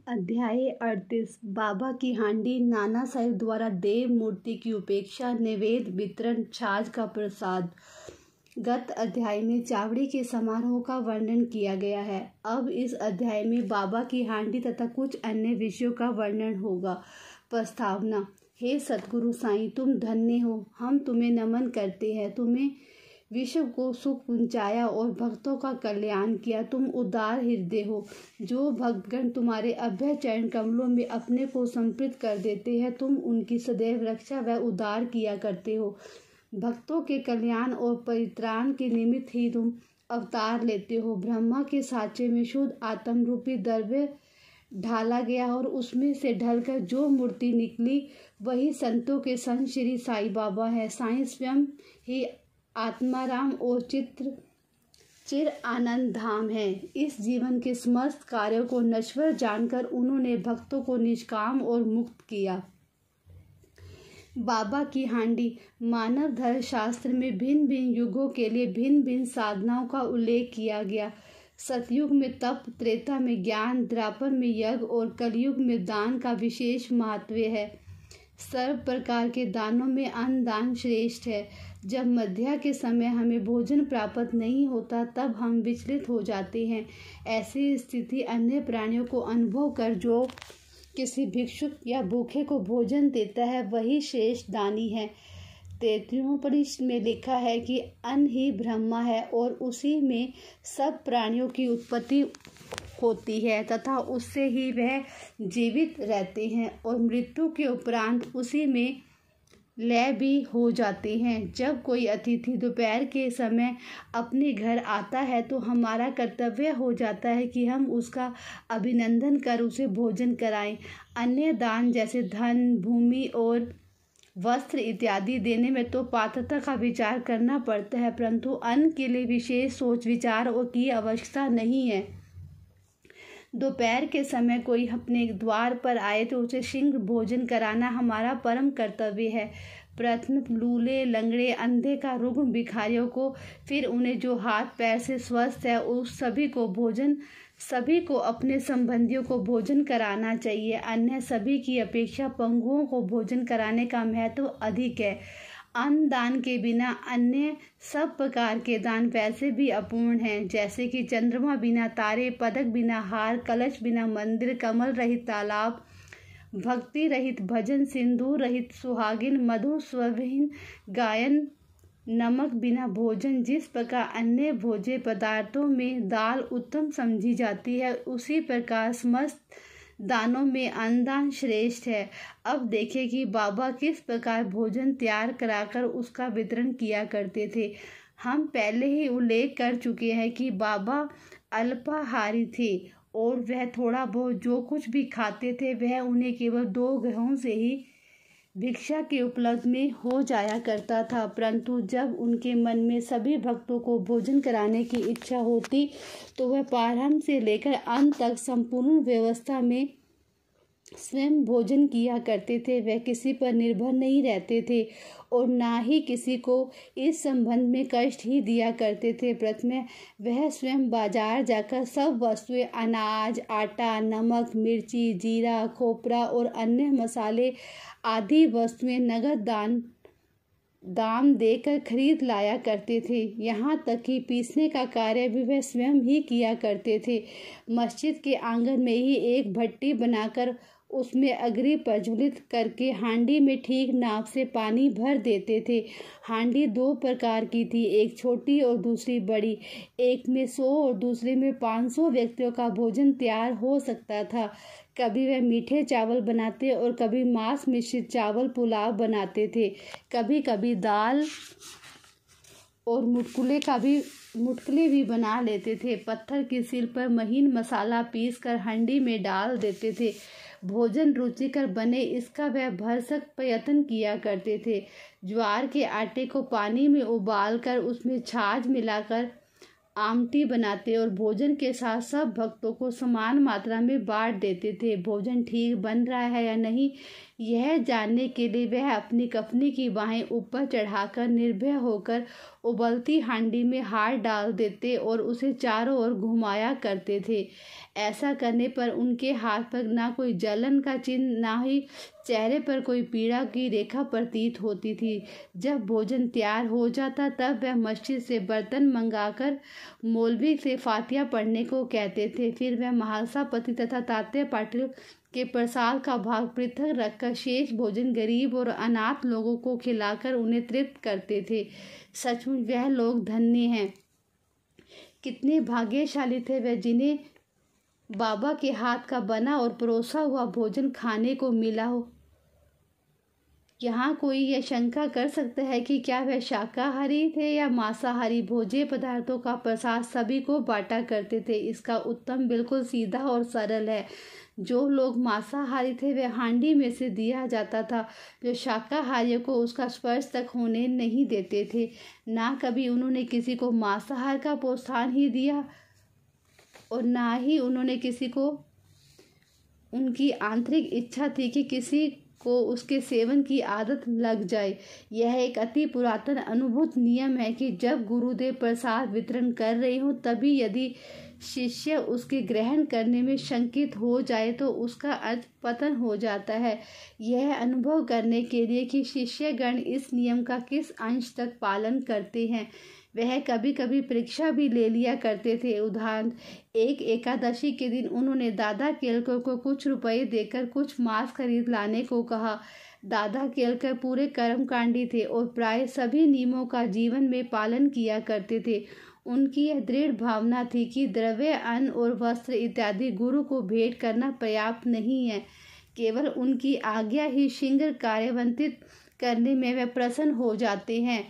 अध्याय 38। बाबा की हांडी। नाना साहेब द्वारा देव मूर्ति की उपेक्षा, नैवेद्य वितरण, छाछ का प्रसाद। गत अध्याय में चावड़ी के समारोह का वर्णन किया गया है। अब इस अध्याय में बाबा की हांडी तथा कुछ अन्य विषयों का वर्णन होगा। प्रस्तावना। हे सतगुरु साईं, तुम धन्य हो। हम तुम्हें नमन करते हैं। तुम्हें विश्व को सुख पहुंचाया और भक्तों का कल्याण किया। तुम उदार हृदय हो। जो भक्तगण तुम्हारे अभय चरण कमलों में अपने को समर्पित कर देते हैं, तुम उनकी सदैव रक्षा व उद्धार किया करते हो। भक्तों के कल्याण और परित्राण के निमित्त ही तुम अवतार लेते हो। ब्रह्मा के साँचे में शुद्ध आत्म रूपी द्रव्य ढाला गया और उसमें से ढलकर जो मूर्ति निकली वही संतों के संत श्री साईं बाबा है। साईं स्वयं ही आत्माराम और चिर आनंद धाम है। इस जीवन के समस्त कार्यों को नश्वर जानकर उन्होंने भक्तों को निष्काम और मुक्त किया। बाबा की हांडी। मानव धर्म शास्त्र में भिन्न भिन्न युगों के लिए भिन्न भिन्न साधनाओं का उल्लेख किया गया। सतयुग में तप, त्रेता में ज्ञान, द्वापर में यज्ञ और कलयुग में दान का विशेष महत्व है। सर्व प्रकार के दानों में अन्न दान श्रेष्ठ है। जब मध्या के समय हमें भोजन प्राप्त नहीं होता तब हम विचलित हो जाते हैं। ऐसी स्थिति अन्य प्राणियों को अनुभव कर जो किसी भिक्षुक या भूखे को भोजन देता है वही श्रेष्ठ दानी है। तैत्तिरीयोपनिषद में लिखा है कि अन्न ही ब्रह्मा है और उसी में सब प्राणियों की उत्पत्ति होती है तथा उससे ही वह जीवित रहते हैं और मृत्यु के उपरांत उसी में लय भी हो जाते हैं। जब कोई अतिथि दोपहर के समय अपने घर आता है तो हमारा कर्तव्य हो जाता है कि हम उसका अभिनंदन कर उसे भोजन कराएं। अन्य दान जैसे धन, भूमि और वस्त्र इत्यादि देने में तो पात्रता का विचार करना पड़ता है, परंतु अन्न के लिए विशेष सोच विचार की आवश्यकता नहीं है। दोपहर के समय कोई अपने द्वार पर आए तो उसे शीघ्र भोजन कराना हमारा परम कर्तव्य है। प्रथम लूले, लंगड़े, अंधे का रुग्ण भिखारियों को, फिर उन्हें जो हाथ पैर से स्वस्थ है उस सभी को अपने संबंधियों को भोजन कराना चाहिए। अन्य सभी की अपेक्षा पंगुओं को भोजन कराने का महत्व अधिक है। अन्न दान के बिना अन्य सब प्रकार के दान वैसे भी अपूर्ण हैं, जैसे कि चंद्रमा बिना तारे, पदक बिना हार, कलश बिना मंदिर, कमल रहित तालाब, भक्ति रहित भजन, सिंदूर रहित सुहागिन, मधु स्वरहीन गायन, नमक बिना भोजन। जिस प्रकार अन्य भोज्य पदार्थों में दाल उत्तम समझी जाती है, उसी प्रकार समस्त दानों में अन्नदान श्रेष्ठ है। अब देखें कि बाबा किस प्रकार भोजन तैयार कराकर उसका वितरण किया करते थे। हम पहले ही उल्लेख कर चुके हैं कि बाबा अल्पाहारी थे और वह थोड़ा बहुत जो कुछ भी खाते थे वह उन्हें केवल 2 ग्रहों से ही भिक्षा के उपलब्ध में हो जाया करता था। परंतु जब उनके मन में सभी भक्तों को भोजन कराने की इच्छा होती तो वह प्रारंभ से लेकर अंत तक संपूर्ण व्यवस्था में स्वयं भोजन किया करते थे। वह किसी पर निर्भर नहीं रहते थे और ना ही किसी को इस संबंध में कष्ट ही दिया करते थे। प्रथम वह स्वयं बाजार जाकर सब वस्तुएं अनाज, आटा, नमक, मिर्ची, जीरा, खोपरा और अन्य मसाले आदि वस्तुएं नगद दाम देकर खरीद लाया करते थे। यहाँ तक कि पीसने का कार्य भी वह स्वयं ही किया करते थे। मस्जिद के आंगन में ही एक भट्टी बनाकर उसमें अग्नि प्रज्वलित करके हांडी में ठीक नाप से पानी भर देते थे। हांडी 2 प्रकार की थी, एक छोटी और दूसरी बड़ी। एक में 100 और दूसरे में 500 व्यक्तियों का भोजन तैयार हो सकता था। कभी वह मीठे चावल बनाते और कभी मांस मिश्रित चावल पुलाव बनाते थे। कभी कभी दाल और मुटकुले भी बना लेते थे। पत्थर की सिल पर महीन मसाला पीस कर हांडी में डाल देते थे। भोजन रुचिकर बने इसका वह भरसक प्रयत्न किया करते थे। ज्वार के आटे को पानी में उबालकर उसमें छाछ मिलाकर आमटी बनाते और भोजन के साथ सब भक्तों को समान मात्रा में बांट देते थे। भोजन ठीक बन रहा है या नहीं, यह जानने के लिए वह अपनी कफनी की बाहें ऊपर चढ़ाकर निर्भय होकर उबलती हांडी में हाथ डाल देते और उसे चारों ओर घुमाया करते थे। ऐसा करने पर उनके हाथ पर ना कोई जलन का चिन्ह, ना ही चेहरे पर कोई पीड़ा की रेखा प्रतीत होती थी। जब भोजन तैयार हो जाता तब वह मस्जिद से बर्तन मंगाकर मौलवी से फातिहा पढ़ने को कहते थे। फिर वह महालसा पति तथा तात्या पाटिल के प्रसाद का भाग पृथक रखकर शेष भोजन गरीब और अनाथ लोगों को खिलाकर उन्हें तृप्त करते थे। सचमुच वह लोग धन्य हैं। कितने भाग्यशाली थे वह, जिन्हें बाबा के हाथ का बना और परोसा हुआ भोजन खाने को मिला हो। यहाँ कोई यह शंका कर सकता है कि क्या वह शाकाहारी थे या मांसाहारी। भोज्य पदार्थों का प्रसाद सभी को बांटा करते थे। इसका उत्तर बिल्कुल सीधा और सरल है। जो लोग मांसाहारी थे वह हांडी में से दिया जाता था। जो शाकाहारियों को उसका स्पर्श तक होने नहीं देते थे। ना कभी उन्होंने किसी को मांसाहार का प्रोत्साहन ही दिया और ना ही उन्होंने किसी को, उनकी आंतरिक इच्छा थी कि किसी को उसके सेवन की आदत लग जाए। यह एक अति पुरातन अनुभूत नियम है कि जब गुरुदेव प्रसाद वितरण कर रहे हों तभी यदि शिष्य उसके ग्रहण करने में शंकित हो जाए तो उसका अर्थ पतन हो जाता है। यह अनुभव करने के लिए कि शिष्यगण इस नियम का किस अंश तक पालन करते हैं, वह कभी कभी परीक्षा भी ले लिया करते थे। उदाहरण, एक एकादशी के दिन उन्होंने दादा केलकर को कुछ रुपए देकर कुछ मांस खरीद लाने को कहा। दादा केलकर पूरे कर्मकांडी थे और प्राय सभी नियमों का जीवन में पालन किया करते थे। उनकी यह दृढ़ भावना थी कि द्रव्य, अन्न और वस्त्र इत्यादि गुरु को भेंट करना पर्याप्त नहीं है। केवल उनकी आज्ञा ही शीघ्र कार्यान्वित करने में वे प्रसन्न हो जाते हैं।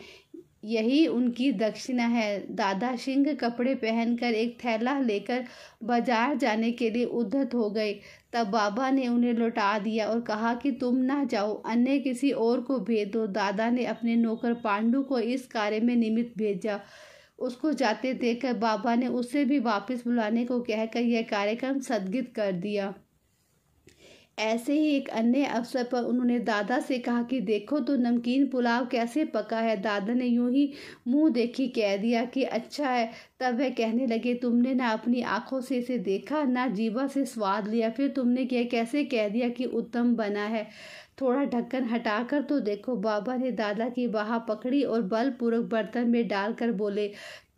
यही उनकी दक्षिणा है। दादा सिंह कपड़े पहनकर एक थैला लेकर बाजार जाने के लिए उद्यत हो गए। तब बाबा ने उन्हें लौटा दिया और कहा कि तुम ना जाओ, अन्य किसी और को भेज दो। दादा ने अपने नौकर पांडु को इस कार्य में निमित्त भेजा। उसको जाते देखकर बाबा ने उसे भी वापस बुलाने को कहकर यह कार्यक्रम स्थगित कर दिया। ऐसे ही एक अन्य अवसर पर उन्होंने दादा से कहा कि देखो तो नमकीन पुलाव कैसे पका है। दादा ने यूं ही मुंह देखी कह दिया कि अच्छा है। तब वह कहने लगे, तुमने ना अपनी आंखों से इसे देखा, ना जीवा से स्वाद लिया, फिर तुमने कैसे कह दिया कि उत्तम बना है। थोड़ा ढक्कन हटाकर तो देखो। बाबा ने दादा की बाह पकड़ी और बलपूर्वक बर्तन में डालकर बोले,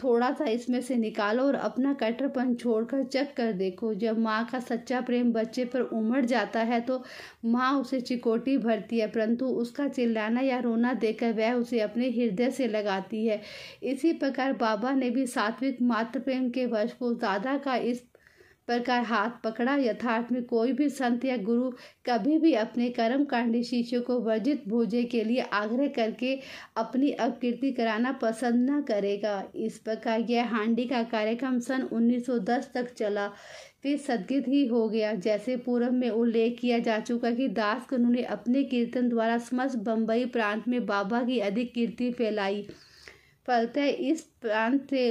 थोड़ा सा इसमें से निकालो और अपना कट्टरपन छोड़कर चख कर देखो। जब माँ का सच्चा प्रेम बच्चे पर उमड़ जाता है तो माँ उसे चिकोटी भरती है, परंतु उसका चिल्लाना या रोना देखकर वह उसे अपने हृदय से लगाती है। इसी प्रकार बाबा ने भी सात्विक मातृ प्रेम के वश को दादा का इस प्रकार हाथ पकड़ा। यथार्थ में कोई भी संत या गुरु कभी भी अपने कर्मकांडी शिष्यों को वर्जित भोजन के लिए आग्रह करके अपनी अपकीर्ति कराना पसंद न करेगा। इस प्रकार यह हांडी का कार्यक्रम सन 1910 तक चला, फिर स्थगित ही हो गया। जैसे पूर्व में उल्लेख किया जा चुका कि दास कन्हू ने अपने कीर्तन द्वारा समस्त बम्बई प्रांत में बाबा की अधिक कीर्ति फैलाई। फलतः इस प्रांत से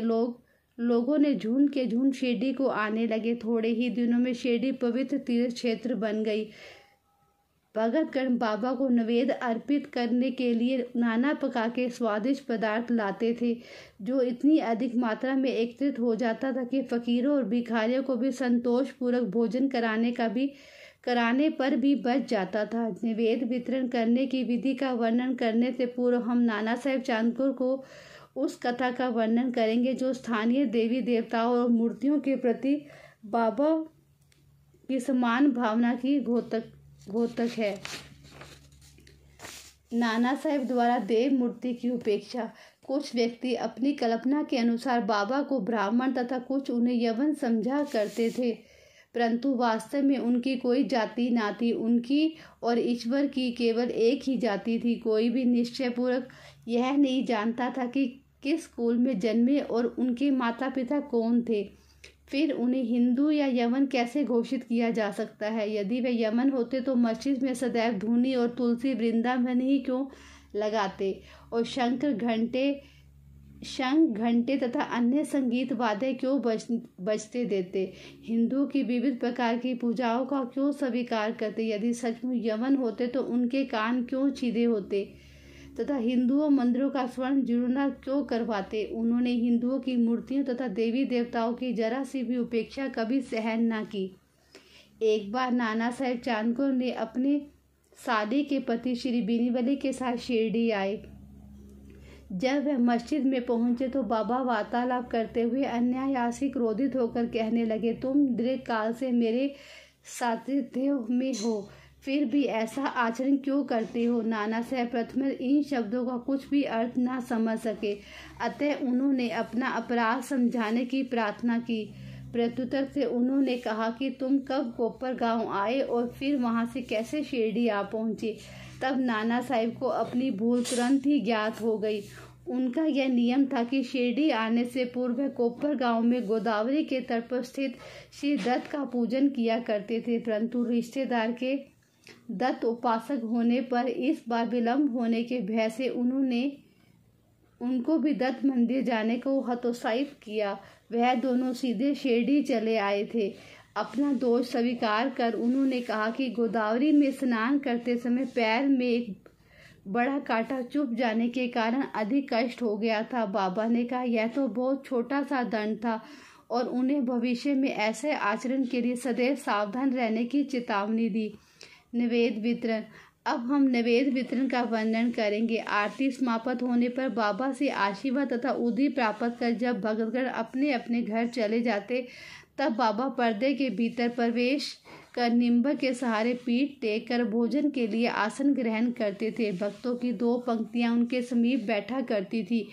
लोगों ने झुंड के झुंड शिरडी को आने लगे। थोड़े ही दिनों में शिरडी पवित्र तीर्थ क्षेत्र बन गई। भगतगण बाबा को नैवेद्य अर्पित करने के लिए नाना प्रकार के स्वादिष्ट पदार्थ लाते थे, जो इतनी अधिक मात्रा में एकत्रित हो जाता था कि फकीरों और भिखारियों को भी संतोषपूर्वक भोजन कराने पर भी बच जाता था। नैवेद्य वितरण करने की विधि का वर्णन करने से पूर्व हम नाना साहेब चांदपुर को उस कथा का वर्णन करेंगे जो स्थानीय देवी देवताओं और मूर्तियों के प्रति बाबा की समान भावना की घोतक है। नाना साहेब द्वारा देव मूर्ति की उपेक्षा। कुछ व्यक्ति अपनी कल्पना के अनुसार बाबा को ब्राह्मण तथा कुछ उन्हें यवन समझा करते थे, परंतु वास्तव में उनकी कोई जाति ना थी। उनकी और ईश्वर की केवल एक ही जाति थी। कोई भी निश्चयपूर्वक यह नहीं जानता था कि किस कुल में जन्मे और उनके माता पिता कौन थे। फिर उन्हें हिंदू या यवन कैसे घोषित किया जा सकता है। यदि वे यवन होते तो मस्जिद में सदैव धूनी और तुलसी वृंदावन ही क्यों लगाते और शंकर घंटे शंख, घंटे तथा अन्य संगीत वाद्य क्यों बजते देते? हिंदुओं की विविध प्रकार की पूजाओं का क्यों स्वीकार करते? यदि सचमुच यवन होते तो उनके कान क्यों सीधे होते तथा हिंदुओं मंदिरों का स्वर्ण जीर्णोद्धार क्यों करवाते? उन्होंने हिंदुओं की मूर्तियों तथा देवी देवताओं की जरा सी भी उपेक्षा कभी सहन न की। एक बार नाना साहेब चांदकोर ने अपने साली के पति श्री बीनीवली के साथ शिरडी आए। जब वह मस्जिद में पहुंचे तो बाबा वार्तालाप करते हुए अन्यायासी क्रोधित होकर कहने लगे, तुम दीर्घ काल से मेरे सानिध्य में हो, फिर भी ऐसा आचरण क्यों करते हो? नाना साहब प्रथम इन शब्दों का कुछ भी अर्थ न समझ सके, अतः उन्होंने अपना अपराध समझाने की प्रार्थना की। प्रत्युत्तर से उन्होंने कहा कि तुम कब कोपर गांव आए और फिर वहां से कैसे शिरडी आ पहुंचे? तब नाना साहिब को अपनी भूल तुरंत ही ज्ञात हो गई। उनका यह नियम था कि शिरडी आने से पूर्व कोपर गांव में गोदावरी के तट पर स्थित श्री दत्त का पूजन किया करते थे, परंतु रिश्तेदार के दत्त उपासक होने पर इस बार विलंब होने के भय से उनको भी दत्त मंदिर जाने को हतोत्साहित किया। वह दोनों सीधे शिरडी चले आए थे। अपना दोष स्वीकार कर उन्होंने कहा कि गोदावरी में स्नान करते समय पैर में एक बड़ा कांटा चुभ जाने के कारण अधिक कष्ट हो गया था। बाबा ने कहा, यह तो बहुत छोटा सा दंड था और उन्हें भविष्य में ऐसे आचरण के लिए सदैव सावधान रहने की चेतावनी दी। निवेद वितरण। अब हम निवेद वितरण का वर्णन करेंगे। आरती समाप्त होने पर बाबा से आशीर्वाद तथा उदी प्राप्त कर जब भक्तगण अपने अपने घर चले जाते तब बाबा पर्दे के भीतर प्रवेश कर निम्ब के सहारे पीठ टेक कर भोजन के लिए आसन ग्रहण करते थे। भक्तों की 2 पंक्तियां उनके समीप बैठा करती थी।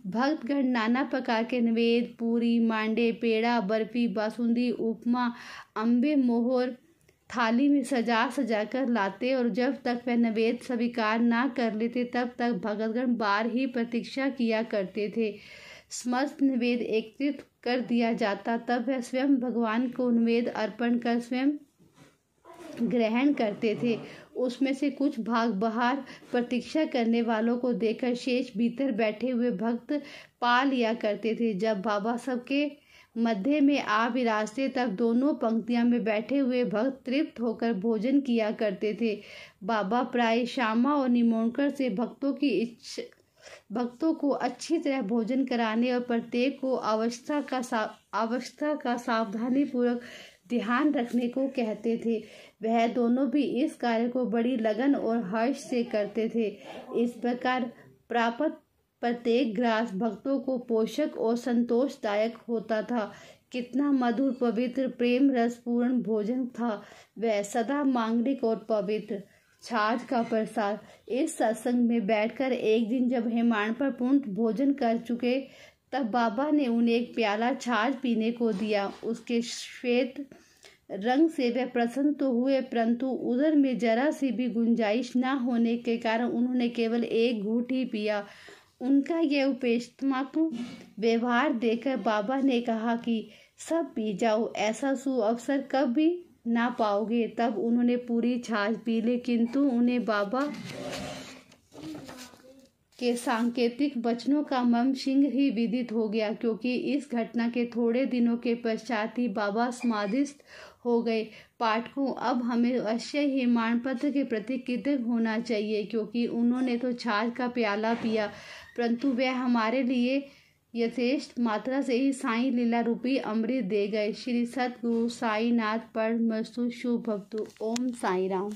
भक्तगण नाना प्रकार के निवेद, पूरी, मांडे, पेड़ा, बर्फी, बासुंदी, उपमा, अम्बे, मोहर थाली में सजा सजा कर लाते और जब तक वह नैवेद्य स्वीकार न कर लेते तब तक भक्तगण बार ही प्रतीक्षा किया करते थे। समस्त नैवेद्य एकत्रित कर दिया जाता तब वह स्वयं भगवान को नैवेद्य अर्पण कर स्वयं ग्रहण करते थे। उसमें से कुछ भाग बाहर प्रतीक्षा करने वालों को देकर शेष भीतर बैठे हुए भक्त पा लिया करते थे। जब बाबा सबके मध्य में आ विराजते तब दोनों पंक्तियां में बैठे हुए भक्त तृप्त होकर भोजन किया करते थे। बाबा प्राय श्यामा और निमोणकर से भक्तों को अच्छी तरह भोजन कराने और प्रत्येक को अवस्था का सावधानी पूर्वक ध्यान रखने को कहते थे। वह दोनों भी इस कार्य को बड़ी लगन और हर्ष से करते थे। इस प्रकार प्राप्त प्रत्येक ग्रास भक्तों को पोषक और संतोषदायक होता था। कितना मधुर, पवित्र, प्रेम रसपूर्ण भोजन था वह, सदा मांगलिक और पवित्र। छाछ का प्रसाद। इस सत्संग में बैठकर एक दिन जब हेमाण पर पूर्ण भोजन कर चुके तब बाबा ने उन्हें एक प्याला छाछ पीने को दिया। उसके श्वेत रंग से वह प्रसन्न तो हुए, परंतु उदर में जरा सी भी गुंजाइश न होने के कारण उन्होंने केवल एक घूंट ही पिया। उनका यह उपेक्षात्मक व्यवहार देखकर बाबा ने कहा कि सब पी जाओ, ऐसा सुअवसर कभी ना पाओगे। तब उन्होंने पूरी छाछ पी ली, किंतु उन्हें बाबा के सांकेतिक वचनों का मर्म शीघ्र ही विदित हो गया, क्योंकि इस घटना के थोड़े दिनों के पश्चात ही बाबा समाधिस्थ हो गए। पाठकों, अब हमें अवश्य ही हेमाडपंत के प्रति कृतज्ञ होना चाहिए, क्योंकि उन्होंने तो छाछ का प्याला पिया, परंतु वह हमारे लिए यथेष्ट मात्रा से ही साईं लीला रूपी अमृत दे गए। श्री सतगुरु साईनाथ परमस्तु शुभ भवतु। ओम साई राम।